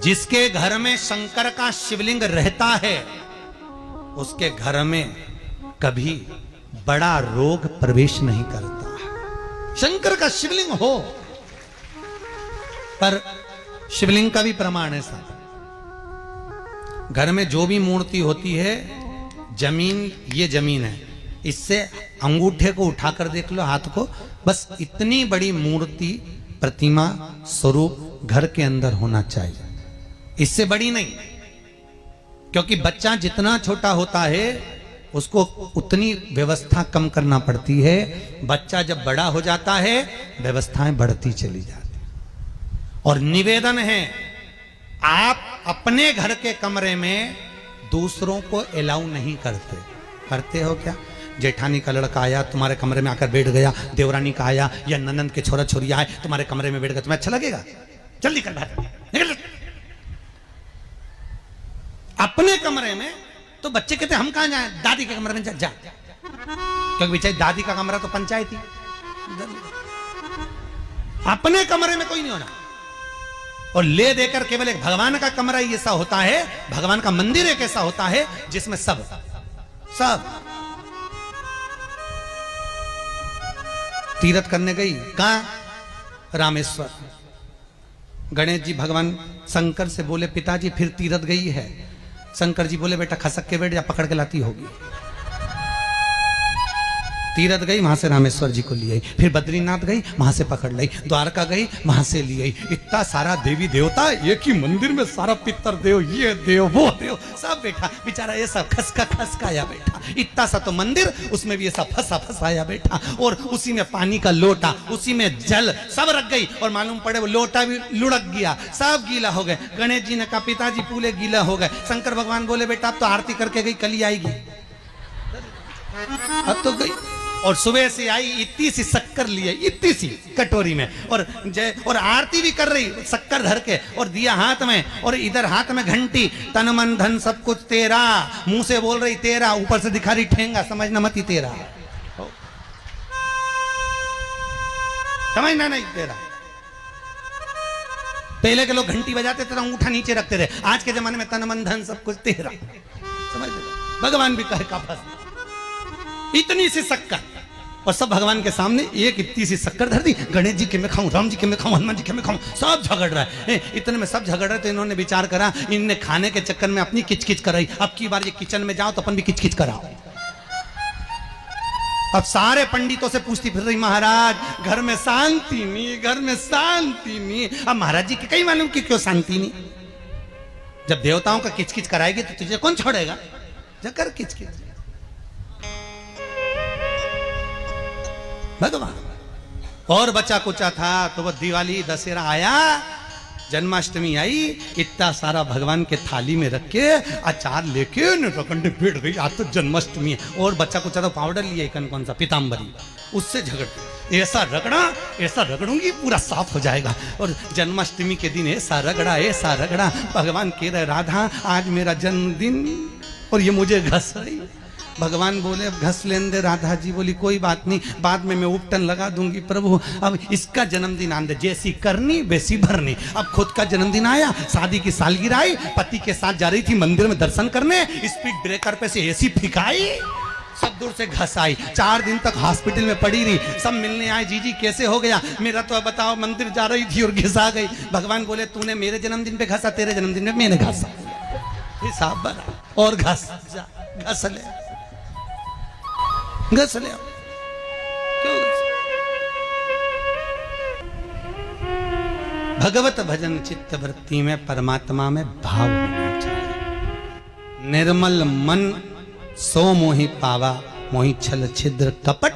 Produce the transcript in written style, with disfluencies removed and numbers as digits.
जिसके घर में शंकर का शिवलिंग रहता है उसके घर में कभी बड़ा रोग प्रवेश नहीं करता। शंकर का शिवलिंग हो, पर शिवलिंग का भी प्रमाण है साहब, घर में जो भी मूर्ति होती है, जमीन ये जमीन है, इससे अंगूठे को उठाकर देख लो, हाथ को, बस इतनी बड़ी मूर्ति प्रतिमा स्वरूप घर के अंदर होना चाहिए, इससे बड़ी नहीं। क्योंकि बच्चा जितना छोटा होता है उसको उतनी व्यवस्था कम करना पड़ती है, बच्चा जब बड़ा हो जाता है व्यवस्थाएं बढ़ती चली जाती। और निवेदन है, आप अपने घर के कमरे में दूसरों को अलाउ नहीं करते। करते हो क्या? जेठानी का लड़का आया तुम्हारे कमरे में आकर बैठ गया, देवरानी का आया या ननंद के छोरा छोरी आए तुम्हारे कमरे में बैठ गए, तुम्हें अच्छा लगेगा? जल्दी कर बाहर निकल। अपने कमरे में तो बच्चे कहते हम कहां जाएं, दादी के कमरे में जा, क्योंकि बेचारी दादी का कमरा तो पंचायती। अपने कमरे में कोई नहीं होना। और ले देकर केवल एक भगवान का कमरा ही ऐसा होता है, भगवान का मंदिर एक ऐसा होता है जिसमें सब तीर्थ करने गई, कहां? रामेश्वर। गणेश जी भगवान शंकर से बोले पिताजी फिर तीर्थ गई है। शंकर जी बोले बेटा खसक के बैठ जा, पकड़ के लाती होगी। तीर्थ गई, वहां से रामेश्वर जी को ले आई, फिर बद्रीनाथ गई, वहां से पकड़ लाई, द्वारका गई, वहां से ले आई। इतना सारा देवी देवता एक ही मंदिर में, सारा पितर देव, ये देव वो देव सब बैठा, बेचारा ये सब खसकाया बैठा। इतना सा तो मंदिर, उसमें भी ये सब फंसाया बैठा, और उसी में पानी का लोटा, उसी में जल सब रख गई, और मालूम पड़े वो लोटा भी लुढ़क गया, सब गीला हो गए। गणेश जी ने कहा पिताजी पूरे गीला हो गए। शंकर भगवान बोले बेटा अब तो आरती करके गई, कल ही आएगी। अब तो गई, और सुबह से आई, इतनी सी शक्कर लिए, इतनी सी कटोरी में, और आरती भी कर रही शक्कर धर के, और दिया हाथ में, और इधर हाथ में घंटी, तन मन धन सब कुछ तेरा, मुंह से बोल रही तेरा, ऊपर से दिखा रही ठेंगा, समझना मत ही तेरा, समझना नहीं तेरा। पहले के लोग घंटी बजाते थे, अंगूठा नीचे रखते थे, आज के जमाने में तन मन धन सब कुछ तेरा, समझ लो। भगवान भी कहे का फंस, इतनी सी शक्कर, और सब भगवान के सामने एक इतनी सी शक्कर धर दी। गणेश जी के मैं खाऊं, राम जी के मैं खाऊं, हनुमान जी के मैं खाऊं, सब झगड़ रहा है। इतने में सब झगड़ रहे, तो इन्होंने विचार करा, इनने खाने के चक्कर में अपनी किचकिच कराई, अब की बार ये किचन में जाओ तो अपन भी किचकिच कराओ। अब सारे पंडितों से पूछती फिर रही, महाराज घर में शांति नहीं, घर में शांति नहीं। अब महाराज जी के कहीं मालूम कि क्यों शांति नहीं? जब देवताओं का किचकिच कराएगी तो तुझे कौन छोड़ेगा? जकर किचकिच भगवान। और बचा कुचा था तो वो दिवाली दशहरा आया, जन्माष्टमी आई, इतना सारा भगवान के थाली में रख के अचार लेके रखंडे बैठ गई, आज तो जन्माष्टमी है। और बच्चा कुचा तो पाउडर लिया कौन सा पीताम्बरी, उससे झगड़, ऐसा रगड़ूंगी पूरा साफ हो जाएगा। और जन्माष्टमी के दिन ऐसा रगड़ा, भगवान कह रहे राधा आज मेरा जन्मदिन और ये मुझे घस रही। भगवान बोले अब घस लेने दे। राधा जी बोली कोई बात नहीं, बाद में मैं उपटन लगा दूंगी प्रभु, अब इसका जन्मदिन आने दे, जैसी करनी वैसी भरनी। अब खुद का जन्मदिन आया, शादी की सालगिरह आई, पति के साथ जा रही थी मंदिर में दर्शन करने, स्पीड ब्रेकर पे से ऐसी फिकाई, सब दूर से घस आई। 4 दिन तक हॉस्पिटल में पड़ी रही, सब मिलने आए, जीजी कैसे हो गया? मेरा तो बताओ मंदिर जा रही थी और घिसा गई। भगवान बोले तूने मेरे जन्मदिन पे घसा, तेरे जन्मदिन में मैंने घसा, हिसाब बना, और घस ले क्यों? भगवत भजन चित्त वृत्ति में परमात्मा में भाव होना चाहिए। निर्मल मन सो मोहि पावा, मोहि छल छिद्र कपट